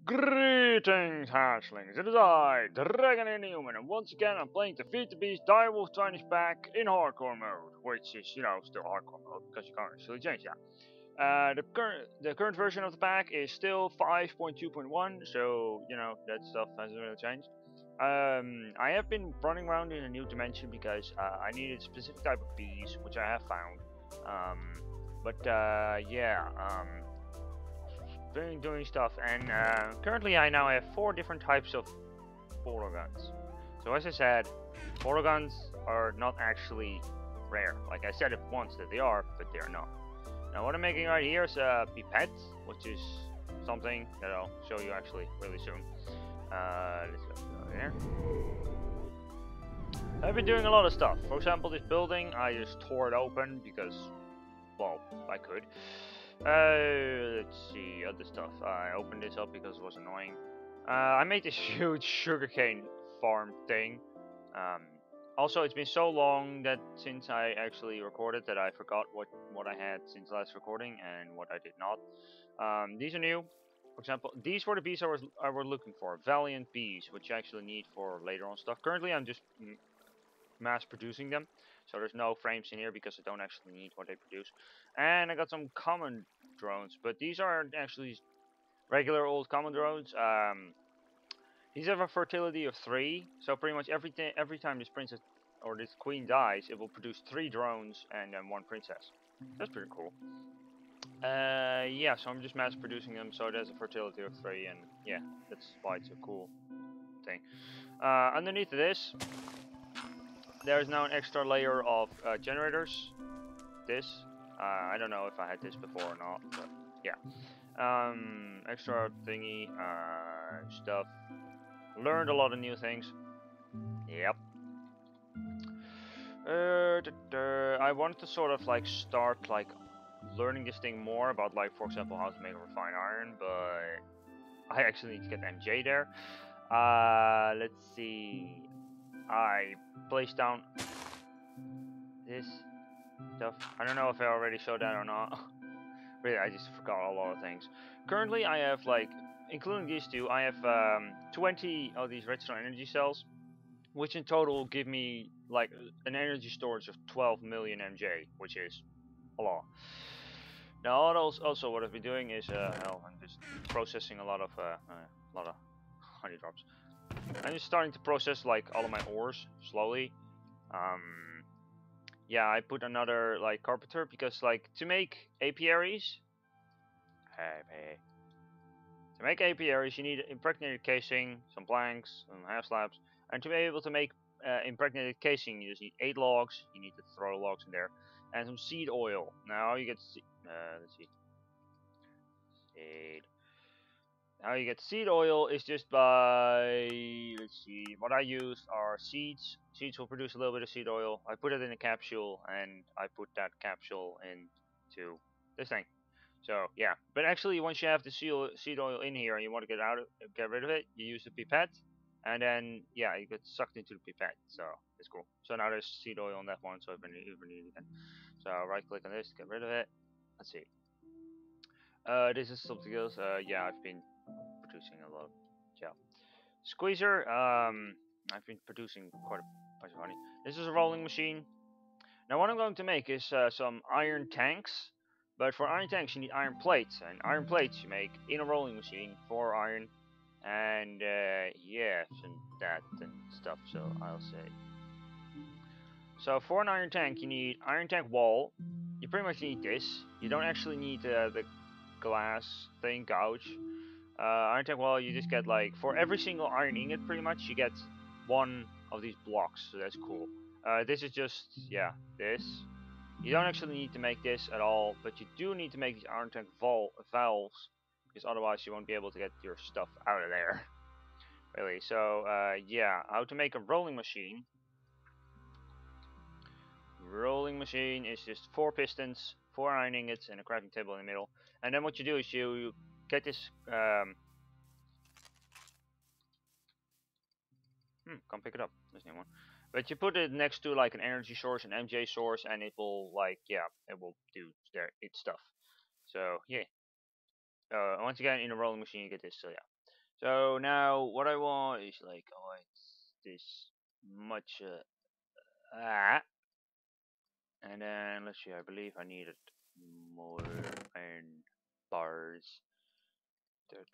Greetings, hatchlings! It is I, dragoninahuman, and once again I'm playing Defeat the Beast Direwolf20's back in hardcore mode, which is, still hardcore mode, because you can't actually change that. The current version of the pack is still 5.2.1, so, that stuff hasn't really changed. I have been running around in a new dimension because I needed a specific type of bees, which I have found. Been doing stuff, and currently I now have 4 different types of portal guns. So as I said, portal guns are not actually rare. Like I said it once that they are, but they are not. Now what I'm making right here is a pipette, which is something that I'll show you actually really soon. Let's go here. I've been doing a lot of stuff. For example, this building, I just tore it open because, well, I could. Let's see, other stuff. I opened this up because it was annoying. I made this huge sugarcane farm thing. Also, it's been so long that since I actually recorded that I forgot what I had since last recording and what I did not. These are new. For example, these were the bees I was looking for. Valiant bees, which I actually need for later on stuff. Currently, I'm just mass producing them. So there's no frames in here because I don't actually need what they produce. And I got some common drones, but these are actually regular old common drones. These have a fertility of 3, so pretty much every time this princess or this queen dies, it will produce 3 drones and then 1 princess. That's pretty cool. Yeah, so I'm just mass producing them, so it has a fertility of 3, and yeah, that's why it's a cool thing. Underneath this, there is now an extra layer of generators. I don't know if I had this before or not, but yeah. Extra thingy stuff. Learned a lot of new things. Yep. I wanted to sort of like start like learning this thing more about, like, for example, how to make refined iron, but I actually need to get MJ there. Let's see. I placed down this stuff. I don't know if I already showed that or not. Really, I just forgot a lot of things. Currently, I have, like, including these two, I have 20 of these redstone energy cells, which in total give me, like, an energy storage of 12 million MJ, which is a lot. Now, also what I've been doing is, I'm just processing a lot of honey drops. I'm just starting to process like all of my ores slowly. Yeah, I put another like carpenter because, like, to make apiaries, you need impregnated casing, some planks, some half slabs, and to be able to make impregnated casing, you just need 8 logs. You need to throw logs in there, and some seed oil. Now you get let's see, seed. How you get seed oil is just by, let's see, what I use are seeds. Seeds will produce a little bit of seed oil. I put it in a capsule, and I put that capsule into this thing. So yeah, but actually once you have the seed oil in here and you want to get rid of it, you use the pipette, and then yeah, you get sucked into the pipette. So it's cool. So now there's seed oil on that one, so if I need it again. So right click on this to get rid of it. Let's see. This is something else. Yeah, I've been producing a lot of gel. Squeezer, I've been producing quite a bunch of honey. This is a rolling machine. Now what I'm going to make is some iron tanks, but for iron tanks you need iron plates, and iron plates you make in a rolling machine for iron, and yeah, and that and stuff, so I'll say. So for an iron tank you need iron tank wall. You pretty much need this. You don't actually need the glass thing, gouge. Iron tank wall, you just get, like, for every single iron ingot pretty much you get 1 of these blocks, so that's cool. This is just, yeah, this. You don't actually need to make this at all, but you do need to make these iron tank valves, because otherwise you won't be able to get your stuff out of there. Really, so yeah, how to make a rolling machine. Rolling machine is just 4 pistons, 4 iron ingots, and a crafting table in the middle. And then what you do is you get this. Can't pick it up. There's no one. But you put it next to like an energy source, an MJ source, and it will, like, yeah, it will do its stuff. So yeah. Once again, in a rolling machine you get this. So yeah. So now what I want is like, oh, it's this much, and then let's see. I believe I needed more iron bars. Dirt,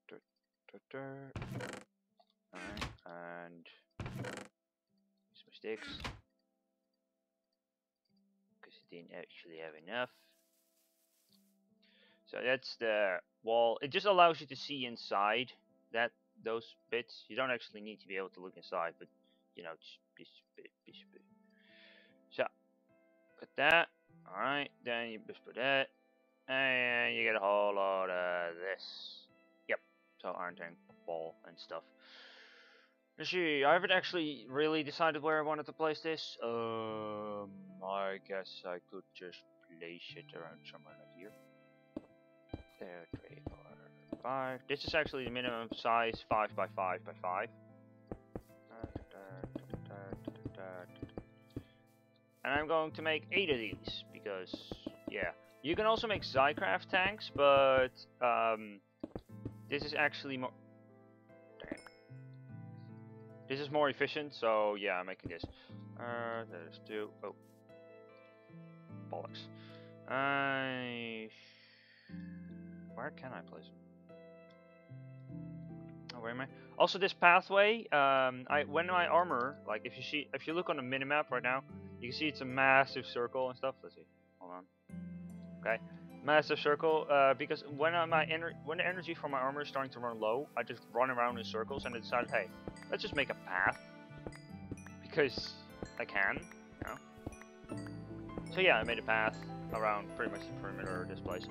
dirt, dirt, dirt. Alright, and some sticks because I didn't actually have enough. So that's the wall. It just allows you to see inside those bits. You don't actually need to be able to look inside, but you know, just this bit. So got that. All right, then you just put that, and you get a whole lot of this. Yep. So iron tank, ball, and stuff. Let's see. I haven't actually really decided where I wanted to place this. I guess I could just place it around somewhere like here. There, 3, 4, 5. This is actually the minimum size, 5 by 5 by 5. And I'm going to make 8 of these because, yeah, you can also make Zycraft tanks, but this is actually more. This is more efficient, so yeah, I'm making this. There's 2. Oh, bollocks. Where can I place it? Oh, where am I? Also, this pathway. When my armor, like if you look on the minimap right now, you can see it's a massive circle and stuff. Let's see. Hold on. Okay, massive circle. Because when the energy from my armor is starting to run low, I just run around in circles and I decided, hey, let's just make a path because I can. You know? So yeah, I made a path around pretty much the perimeter of this place.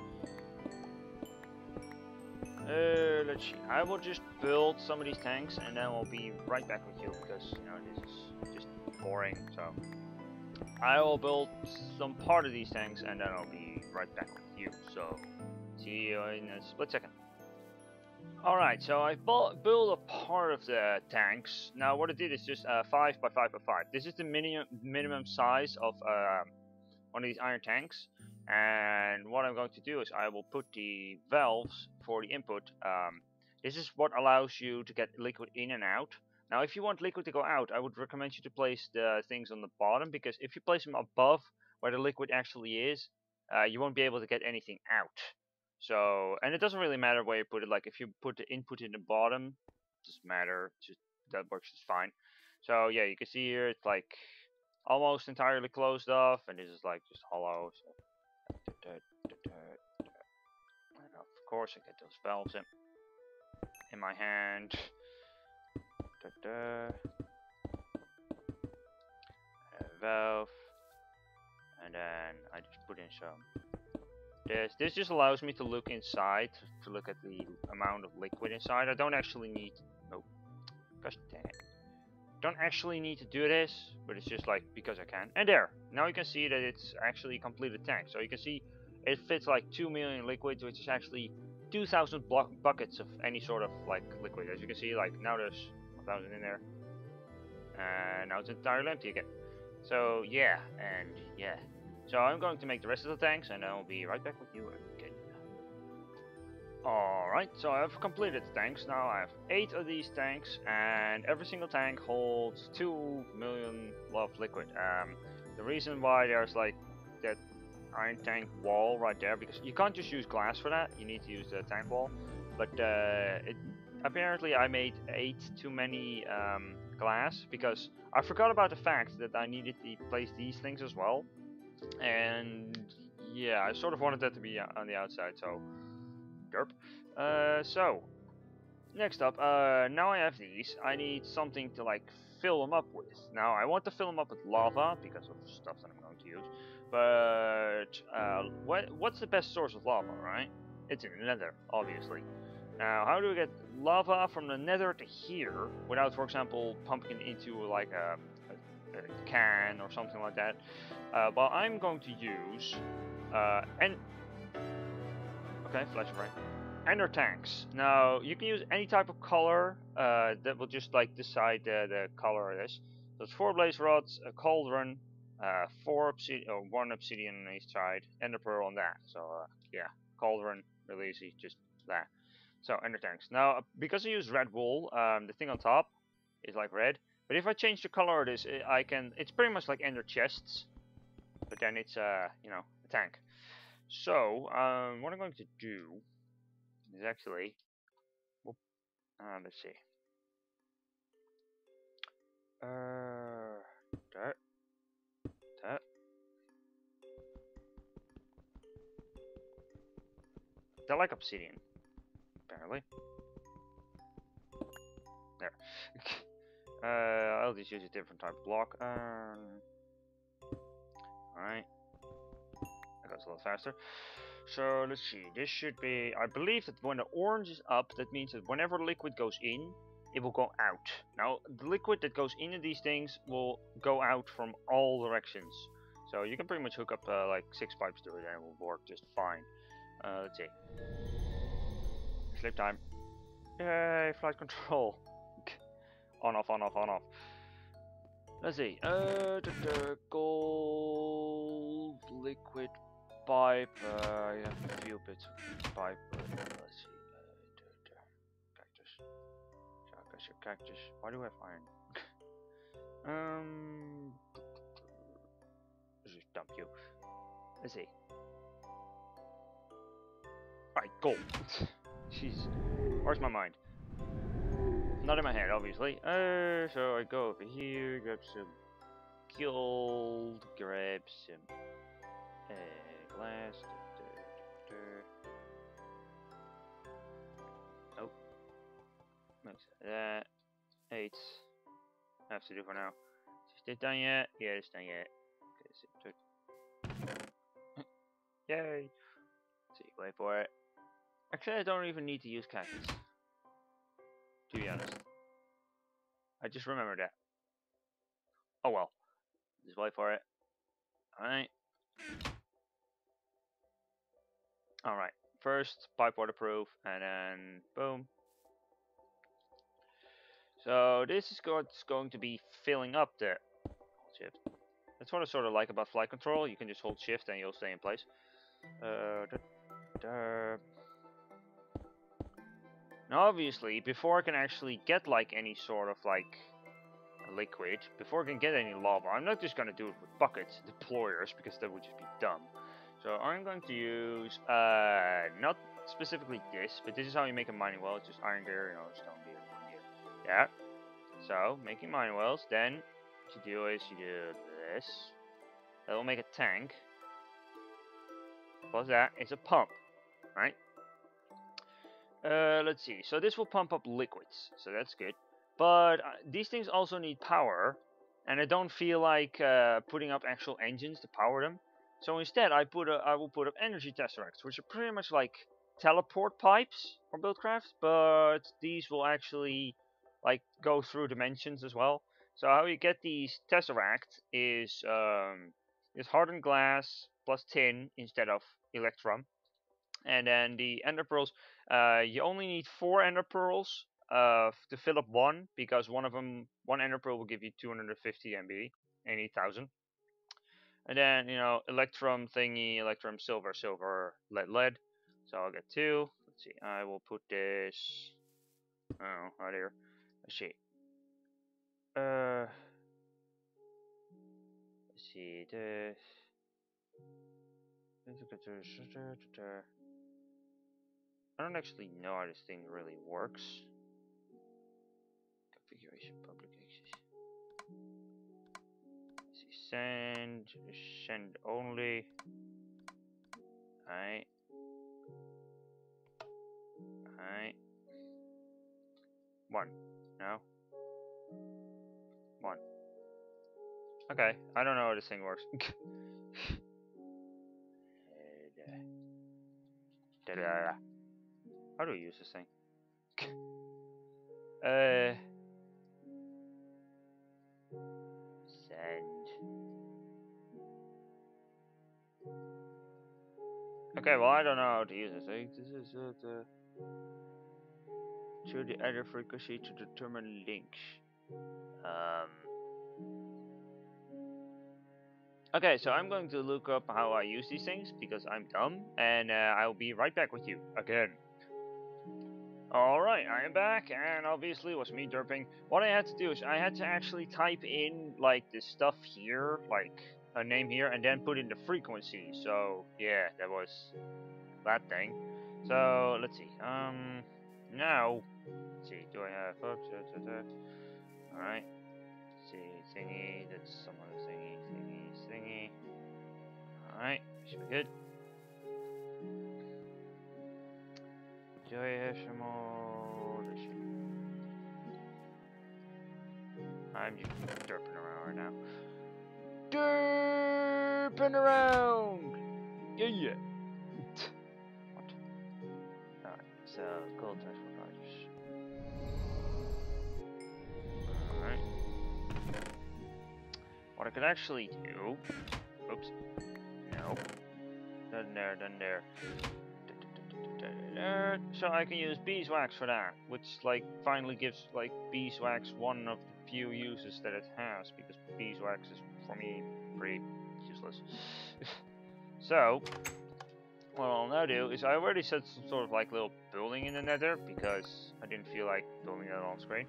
Let's see. I will just build some of these tanks and then I'll be right back with you because, you know, this is just boring. So I will build some part of these tanks and then I'll be right back with you. So see you in a split second. Alright, so I built a part of the tanks. Now what I did is just 5 by 5 by 5. This is the minimum size of one of these iron tanks. And what I'm going to do is I will put the valves for the input. This is what allows you to get liquid in and out. Now if you want liquid to go out, I would recommend you to place the things on the bottom, because if you place them above where the liquid actually is, you won't be able to get anything out. So, and it doesn't really matter where you put it. Like if you put the input in the bottom, it doesn't matter, that works just fine. So yeah, you can see here it's like almost entirely closed off, and this is like just hollow. So. And of course I get those valves in my hand. Valve, and then I just put in some. This just allows me to look inside, to look at the amount of liquid inside. I don't actually need. Oh, gosh dang it! Don't actually need to do this, but it's just like because I can. And there, now you can see that it's actually a completed tank. So you can see it fits like 2 million liquids, which is actually 2,000 buckets of any sort of like liquid. As you can see, like now there's 1,000 in there, and now it's entirely empty again. So yeah, and yeah. So I'm going to make the rest of the tanks, and I'll be right back with you again. Alright, so I've completed the tanks. Now I have 8 of these tanks, and every single tank holds 2 million of liquid. The reason why there's like that iron tank wall right there, because you can't just use glass for that, you need to use the tank wall. But apparently I made 8 too many glass, because I forgot about the fact that I needed to place these things as well. And yeah, I sort of wanted that to be on the outside, so derp. So next up, now I have these, I need something to like fill them up with. Now I want to fill them up with lava because of stuff that I'm going to use. But what's the best source of lava, right? It's in the nether, obviously. Now, how do we get lava from the nether to here without, for example, pumping it into like a can or something like that? Well, I'm going to use okay, flash of rain. Ender tanks. Now you can use any type of color that will just like decide the color of this. So it's 4 blaze rods, a cauldron, 4 obsidian, or 1 obsidian on each side, ender pearl on that. So yeah, cauldron, really easy, just that. So ender tanks. Now because I use red wool, the thing on top is like red. But if I change the color of this, I can. It's pretty much like ender chests, but then it's you know, a tank. So what I'm going to do is actually, let's see. That. I like obsidian, apparently. There. I'll just use a different type of block. Alright. That goes a little faster. So let's see. This should be. I believe that when the orange is up, that means that whenever liquid goes in, it will go out. Now, the liquid that goes into these things will go out from all directions. So you can pretty much hook up like 6 pipes to it and it will work just fine. Let's see. Sleep time. Yay, flight control. On, off, on, off, on, off. Let's see. The gold liquid pipe. I have a few bits of pipe. Let's see. Cactus. Why do I have iron? Let's just dump you. Let's see. Alright, gold. Jeez. Where's my mind? Not in my head, obviously. So I go over here, grab some gold, grab some glass. Nope. Makes that. 8. I have to do for now. Is this done yet? Yeah, it's done yet. Okay, so yay! Let's see, wait for it. Actually, I don't even need to use cactus. To be honest. I just remembered that. Oh well. Just wait for it. Alright. Alright. First, pipe waterproof, and then boom. So this is what's going to be filling up the shift. That's what I sort of like about flight control. You can just hold shift and you'll stay in place. Now obviously, before I can actually get like any sort of like liquid, before I can get any lava, I'm not just gonna do it with buckets, deployers, because that would just be dumb. So I'm going to use, not specifically this, but this is how you make a mining well. It's just iron gear, you know, stone gear, yeah. So, making mining wells, then what you do is you do this. That will make a tank. Plus that is a pump, right? Let's see. So this will pump up liquids, so that's good. But these things also need power, and I don't feel like putting up actual engines to power them. So instead, I will put up energy tesseracts, which are pretty much like teleport pipes for Buildcraft, but these will actually like go through dimensions as well. So how you get these tesseracts is hardened glass plus tin instead of electrum, and then the ender pearls. You only need 4 ender pearls to fill up one, because one ender pearl will give you 250 MB, and 8,000. And then, you know, electrum thingy, electrum silver, silver, lead, lead. So I'll get 2. Let's see, I will put this, oh, right here. Let's see. Let's see this. I don't actually know how this thing really works. Configuration, public access. Let's see, send only. Alright. Alright. 1. No. 1. Okay, I don't know how this thing works. How do we use this thing? Send. Okay, well, I don't know how to use this thing. This is to the other frequency to determine links. Okay, so I'm going to look up how I use these things because I'm dumb, and I'll be right back with you again. Alright, I am back, and obviously it was me derping. What I had to do is I had to actually type in, like, this stuff here, like, a name here, and then put in the frequency. So, yeah, that was that thing. So, let's see. Now, let's see, do I have... Alright, let's see, thingy, that's some other thingy. Alright, should be good. Do I have some more? I'm just derping around right now. Derping around! Yeah! What? Alright, so gold transport riders. Alright. What I could actually do. Oops. No. Done there. So I can use beeswax for that, which like finally gives like beeswax one of the few uses that it has, because beeswax is for me pretty useless. So what I'll now do is I already set some sort of like little building in the nether because I didn't feel like building that on screen.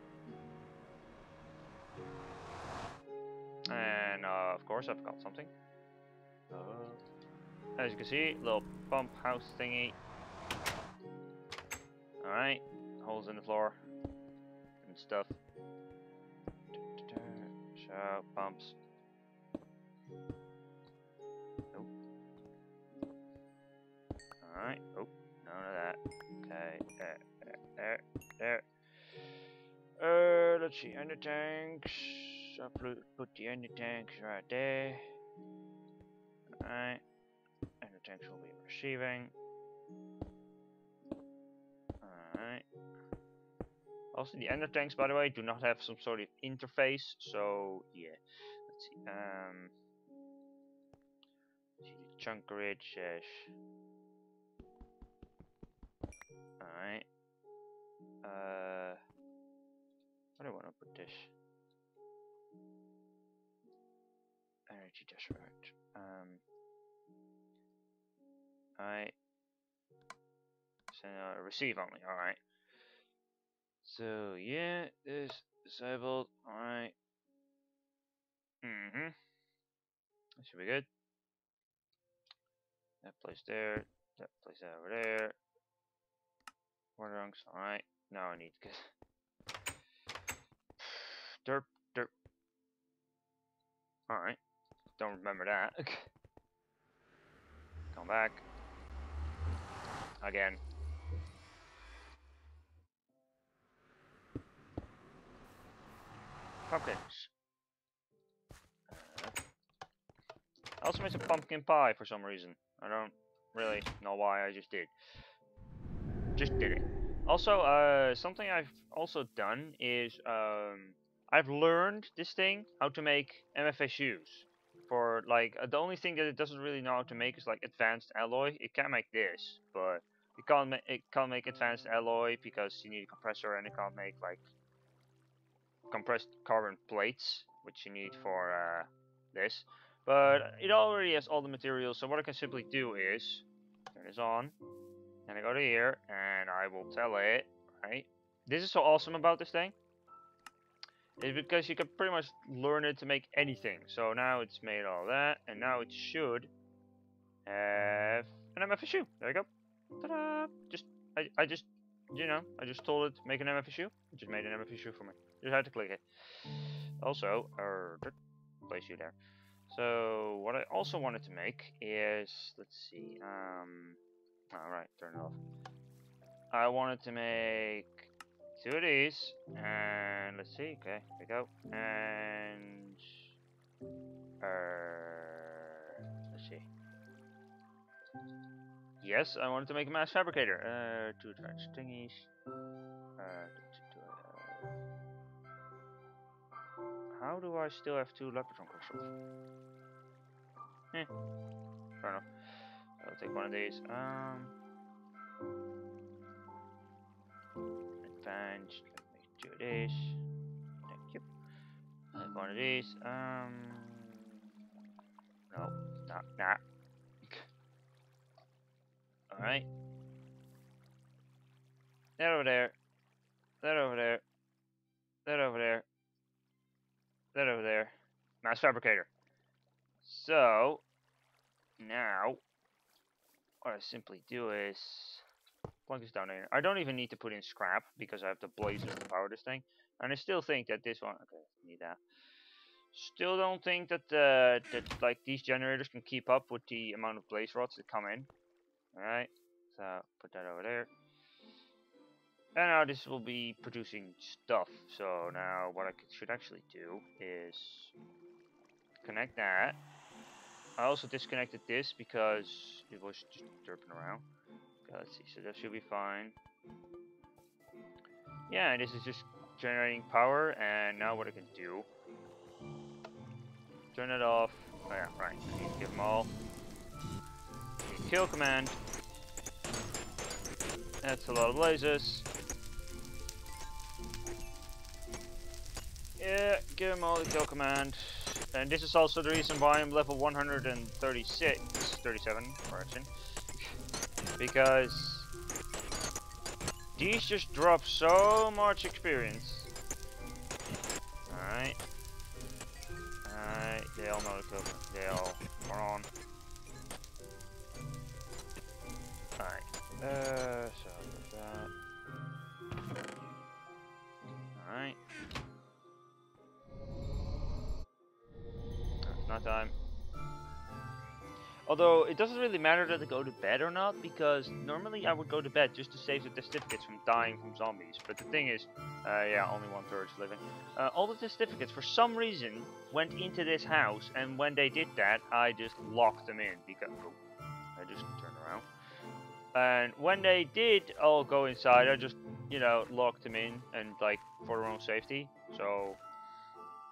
And of course I've got something. As you can see, little pump house thingy. Alright, holes in the floor and stuff. So, pumps. Nope. Alright, oh, none of that. Okay, there. Let's see, ender tanks. I'll put the ender tanks right there. Alright, ender tanks will be receiving. Alright. Also, the ender tanks, by the way, do not have some sort of interface, so yeah. Let's see. See the chunk grid says. Alright. Where do I want to put this? Energy tesseract. Alright. So receive only. Alright. So yeah, this disabled. Alright. That should be good. That place there. That place over there. Water rungs. Alright. Now I need to get derp. Alright. Don't remember that. Come back. Again. Pumpkins. I also made some pumpkin pie for some reason. I don't really know why, I just did. Just did it. Also, something I've also done is, I've learned this thing, how to make MFSUs. For, like, the only thing that it doesn't really know how to make is, like, advanced alloy. It can make this, but it can't make advanced alloy because you need a compressor, and it can't make, like, compressed carbon plates, which you need for, this. But it already has all the materials, so what I can simply do is turn this on, and I go to here, and I will tell it, right? This is so awesome about this thing, is because you can pretty much learn it to make anything. So now it's made all that, and now it should have an MFSU. There you go. Ta-da! I just, you know, I just told it make an MFSU. It just made an MFSU for me. Just had to click it. Also, place you there. So what I also wanted to make is, let's see, alright, turn it off. I wanted to make 2 of these, and let's see, okay, here we go, and, let's see. Yes, I wanted to make a mass fabricator, 2 advanced thingies, how do I still have 2 leprechaun crystals? Fair enough. I'll take one of these. Advanced. Let me do this. Thank you. I'll take one of these. No. Nah. Alright. That over there. That over there. That over there. That over there. Mass fabricator. So, now, what I simply do is plug this down here. I don't even need to put in scrap because I have the blazer to power this thing. And I still think that this one, okay, need that. Still don't think that that like these generators can keep up with the amount of blaze rods that come in. Alright, so put that over there. And now this will be producing stuff. So now what I should actually do is connect that. I also disconnected this because it was just derping around. Okay, let's see, so that should be fine. Yeah, this is just generating power, and now what I can do, turn it off. Oh yeah, right, I need to give them all the kill command. That's a lot of blazes. Yeah, give them all the kill command. And this is also the reason why I'm level 37, correction. Because these just drop so much experience. Alright. Alright, they all know the kill command. They all are on. Alright. So there's that. Alright. Not time. Although it doesn't really matter that I go to bed or not, because normally I would go to bed just to save the certificates from dying from zombies. But the thing is, yeah, only 1/3 is living. All the certificates for some reason went into this house, and when they did that, I just locked them in because I just turned around. And when they did all go inside, I just, you know, locked them in and like for their own safety. So.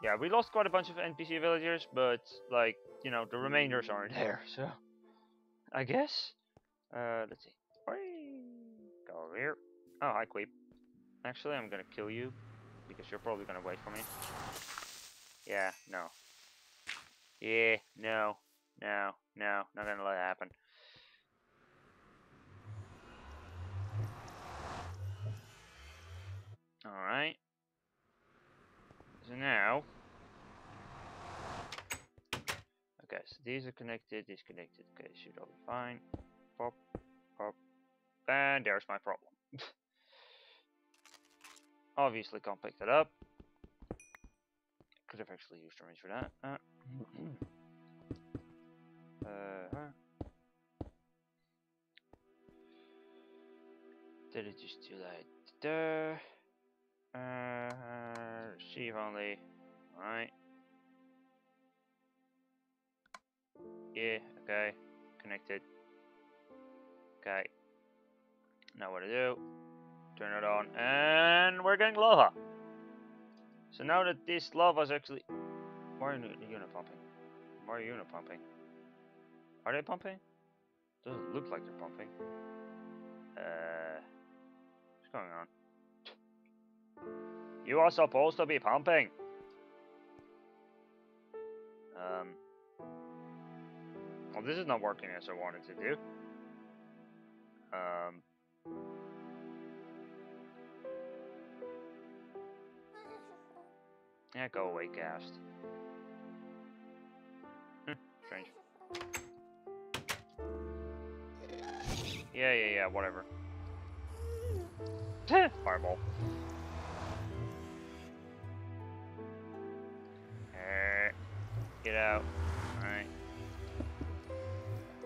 Yeah, we lost quite a bunch of NPC villagers, but, like, you know, the remainders aren't there, so... I guess? Let's see. Go over here. Oh, hi, Queep. Actually, I'm gonna kill you, because you're probably gonna wait for me. Yeah, no. Yeah, no. No, not gonna let it happen. Alright. So now... Okay, so these are connected, disconnected. Okay, should all be fine. Pop, pop, and there's my problem. Obviously can't pick that up. Could have actually used range for that. Did it just do like there? Receive only. Alright. Yeah, okay. Connected. Okay. Now what to do? Turn it on, and we're getting lava. So now that this lava is actually... Why are you unit pumping? Why are you unit pumping? Are they pumping? Doesn't look like they're pumping. What's going on? You are supposed to be pumping. Well, this is not working as I wanted to do. Yeah, go away, Ghast. Strange. Yeah, whatever. Fireball. Get out. Alright.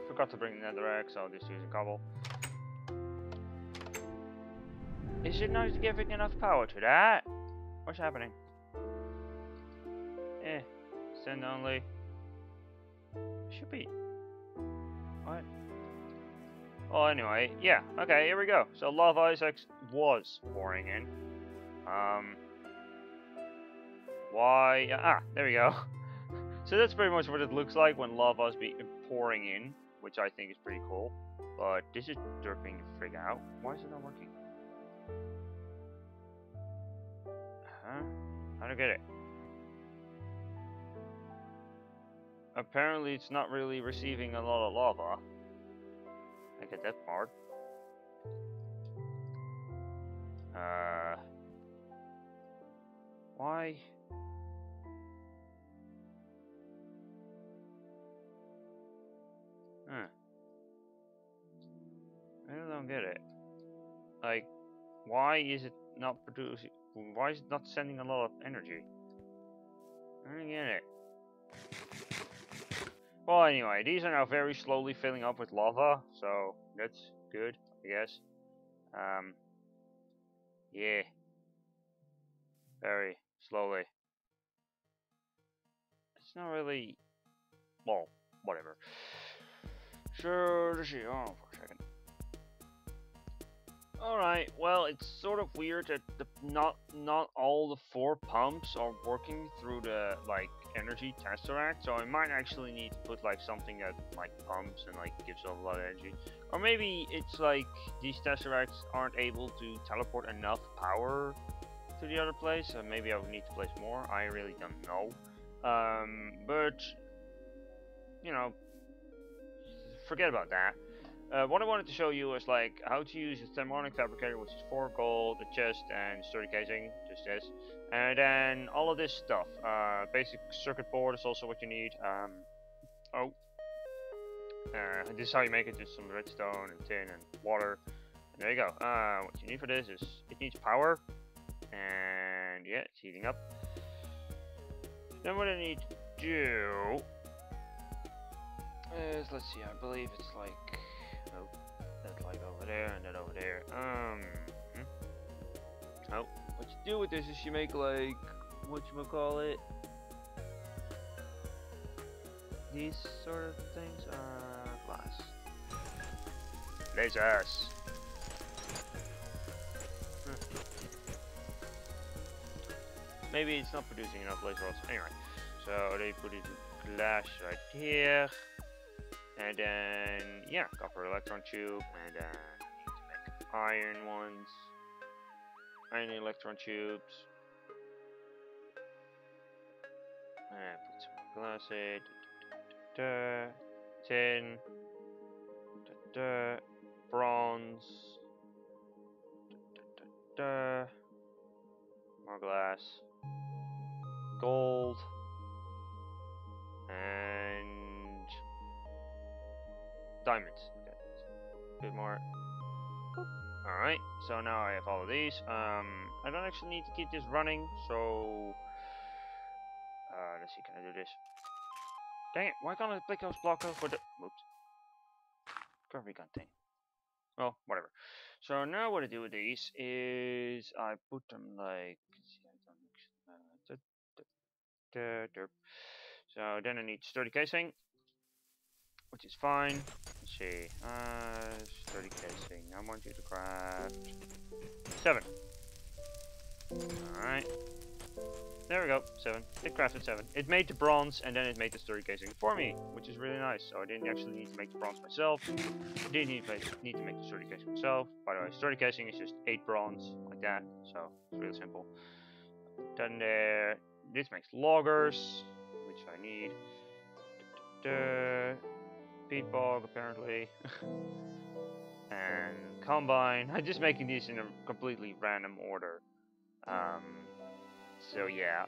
Forgot to bring the netherrack, so I'll just use a cobble. Is it not giving enough power to that? What's happening? Send only. Should be. What? Well, anyway, yeah. Okay, here we go. So lava ice was pouring in. Why? There we go. So that's pretty much what it looks like when lava is pouring in, which I think is pretty cool. But this is derping the frig out. Why is it not working? I don't get it. apparently it's not really receiving a lot of lava. I get that part. Why? Huh. I don't get it. Like, why is it not producing? Why is it not sending a lot of energy? I don't get it. Well, anyway, these are now very slowly filling up with lava, so that's good, I guess. Yeah. Very slowly. It's not really... Well, whatever. Sure, oh, for a second. Alright, well, it's sort of weird that not all the 4 pumps are working through the, like, energy tesseract, so I might actually need to put, like, something that, like, pumps and, like, gives off a lot of energy. Or maybe it's, like, these tesseracts aren't able to teleport enough power to the other place, so maybe I would need to place more. I really don't know. But, you know, forget about that. What I wanted to show you was like how to use a thermonic fabricator, which is 4 gold, a chest, and sturdy casing, just this, and then all of this stuff. Basic circuit board is also what you need. This is how you make it: just some redstone and tin and water. And there you go. What you need for this is it needs power, and yeah, it's heating up. Then what I need to do is, let's see, I believe it's like. Oh, that's like over there and then over there. Oh, what you do with this is you make like, whatchamacallit, these sort of things. Glass. Lasers. Maybe it's not producing enough laser rods. Anyway, so they put it in glass right here. And then, yeah, copper electron tube, and then need to make iron ones, iron electron tubes, and put some glass in, tin, bronze, more glass, gold, and diamonds. Okay. A bit more. Alright, so now I have all of these. I don't actually need to keep this running, so let's see, can I do this? Dang it, why can't I pick those blocks up for the oops. Gravity gun thing. Well, whatever. So now what I do with these is I put them like so then I need sturdy casing, which is fine. Let's see, sturdy casing. I want you to craft 7. Alright. There we go, 7. It crafted 7. It made the bronze and then it made the sturdy casing for me, which is really nice. So I didn't actually need to make the bronze myself. I didn't need to make the sturdy casing myself. By the way, sturdy casing is just 8 bronze, like that. So it's really simple. Then there, this makes loggers, which I need. Peat bog apparently. And combine. I'm just making these in a completely random order. So yeah,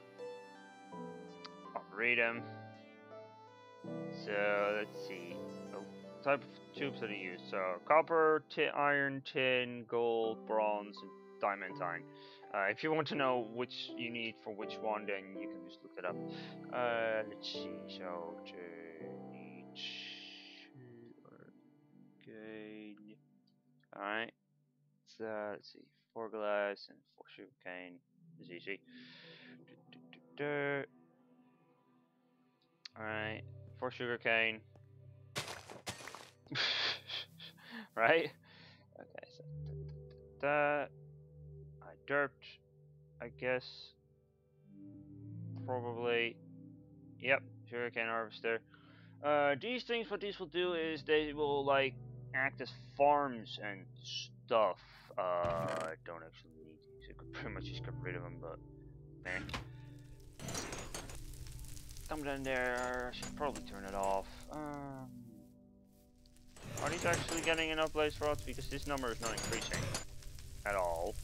I'll read them. So let's see. Oh, type of tubes that I use. So copper, iron, tin, gold, bronze, and diamantine. If you want to know which you need for which one, then you can just look it up. Let's see. So okay. All right. So let's see. 4 glass and 4 sugarcane. It's easy. Alright, 4 sugarcane. Right? Okay, so that. I derped, I guess. Probably. Yep, sugarcane harvester. These things, what these will do is they will like act as farms and stuff. I don't actually need these. I could pretty much just get rid of them, but man. Come down there. I should probably turn it off. Are these actually getting enough blaze rods? Because this number is not increasing at all.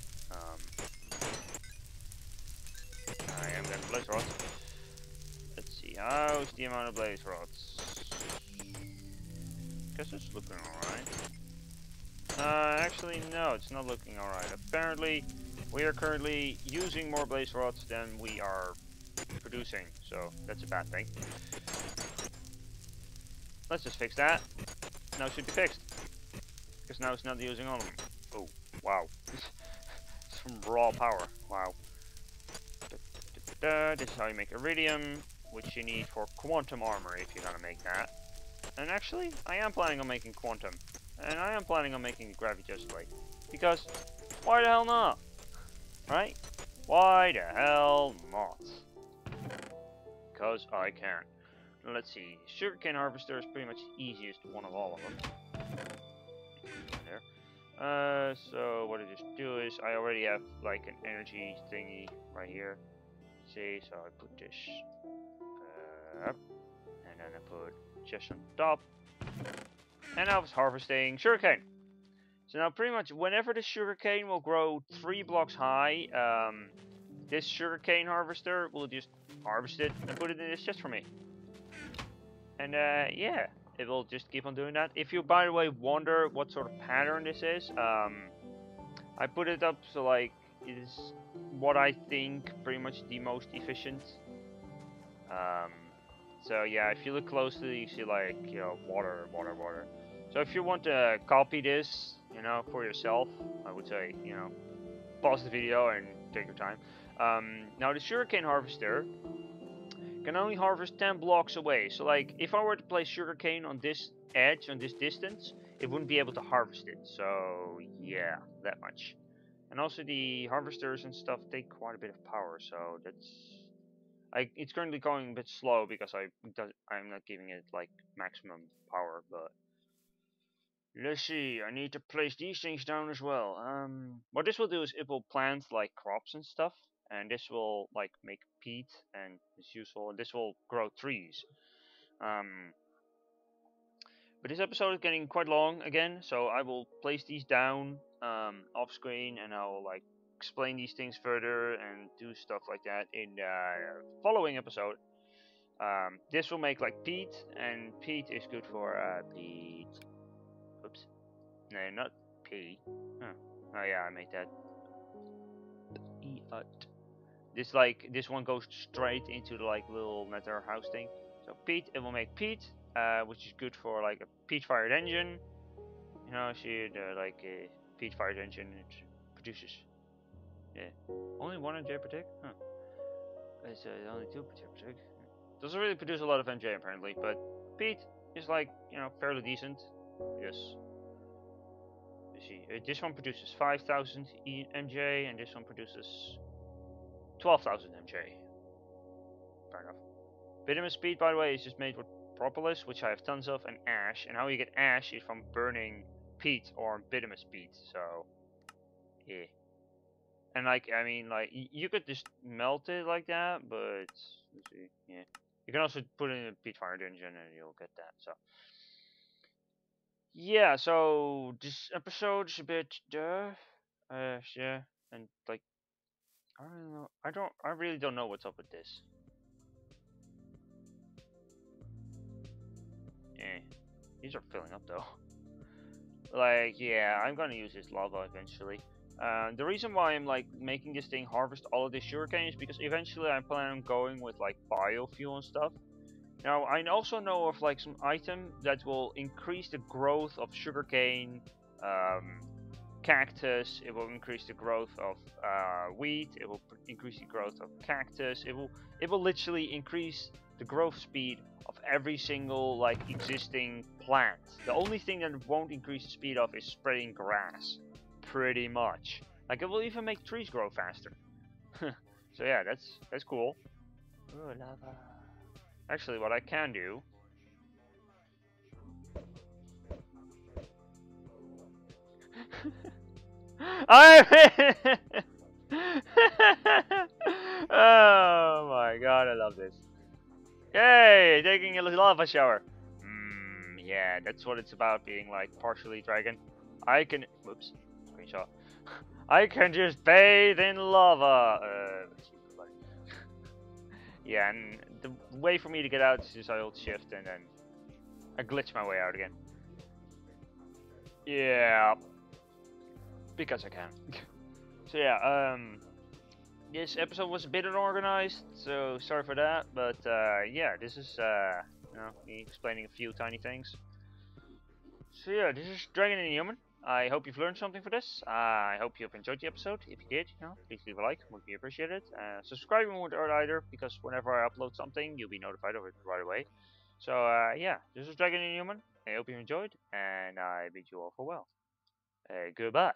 I am getting blaze rods. Let's see, how's the amount of blaze rods? Guess it's looking alright. Actually no, it's not looking alright. Apparently we are currently using more blaze rods than we are producing, so that's a bad thing. Let's just fix that. Now it should be fixed. Because now it's not using all of them. Oh, wow. Some raw power. Wow. This is how you make iridium, which you need for quantum armor if you're gonna make that. And actually, I am planning on making quantum. And I am planning on making a gravity chest plate. Because, why the hell not? Right? Why the hell not? Because I can. Let's see, sugarcane harvester is pretty much the easiest one of all of them. There. So what I just do is I already have like an energy thingy right here. See, so I put this up, and then I put just on top, and I was harvesting sugarcane. So now pretty much whenever the sugarcane will grow 3 blocks high, this sugarcane harvester will just harvest it and put it in this chest for me. And yeah, it will just keep on doing that. If you, by the way, wonder what sort of pattern this is, I put it up so like it is what I think pretty much the most efficient. So yeah, if you look closely, you see like, you know, water, water, water. So if you want to copy this, you know, for yourself, I would say, you know, pause the video and take your time. Now the sugarcane harvester can only harvest 10 blocks away. So like, if I were to place sugarcane on this edge, on this distance, it wouldn't be able to harvest it. So yeah, that much. And also the harvesters and stuff take quite a bit of power, so that's... it's currently going a bit slow because I'm not giving it like maximum power, but... Let's see, I need to place these things down as well. What this will do is it will plant like crops and stuff, and this will like make peat, and it's useful, and this will grow trees. But this episode is getting quite long again, so I will place these down off screen, and I will like explain these things further and do stuff like that in the following episode. This will make like peat, and peat is good for peat. Oops. No, not P. Huh. Oh yeah, I made that. This one goes straight into the like little nether house thing. So peat, it will make peat, which is good for like a peat fired engine. You know, see like a peat fired engine, it produces. Yeah, only 1 MJ per tick. Huh. It's only 2 per tick. Doesn't really produce a lot of MJ apparently, but peat is like, you know, fairly decent. Yes. You see, this one produces 5,000 MJ, and this one produces 12,000 MJ. Fair enough. Bitumen speed, by the way, is just made with propolis, which I have tons of, and ash. And how you get ash is from burning peat or bitumen speed. So, yeah. And like, I mean, like, you could just melt it like that, but let's see, yeah. You can also put it in a peat fired engine, and you'll get that. So. Yeah, so this episode is a bit yeah, and like I don't know, I really don't know what's up with this. Yeah, these are filling up though. Like, yeah, I'm gonna use this lava eventually. The reason why I'm like making this thing harvest all of this sugarcane is because eventually I plan on going with like biofuel and stuff. Now, I also know of like some item that will increase the growth of sugarcane, cactus. It will increase the growth of wheat. It will increase the growth of cactus. It will literally increase the growth speed of every single like existing plant. The only thing that it won't increase the speed of is spreading grass, pretty much. Like, it will even make trees grow faster. So yeah, that's cool. Ooh, lava. Actually, what I can do... Oh my god, I love this. Yay! Taking a lava shower. Yeah, that's what it's about, being like partially dragon. I can. Whoops. Screenshot. I can just bathe in lava. Yeah, and the way for me to get out is just I hold shift and then I glitch my way out again. Yeah, because I can. So yeah, this episode was a bit unorganized, so sorry for that. But yeah, this is me explaining a few tiny things. So yeah, this is dragoninahuman. I hope you've learned something for this. I hope you've enjoyed the episode. If you did, please leave a like, would be appreciated. Subscribing won't hurt either, because whenever I upload something, you'll be notified of it right away. So yeah, this is dragoninahuman. I hope you enjoyed, and I bid you all farewell. Goodbye.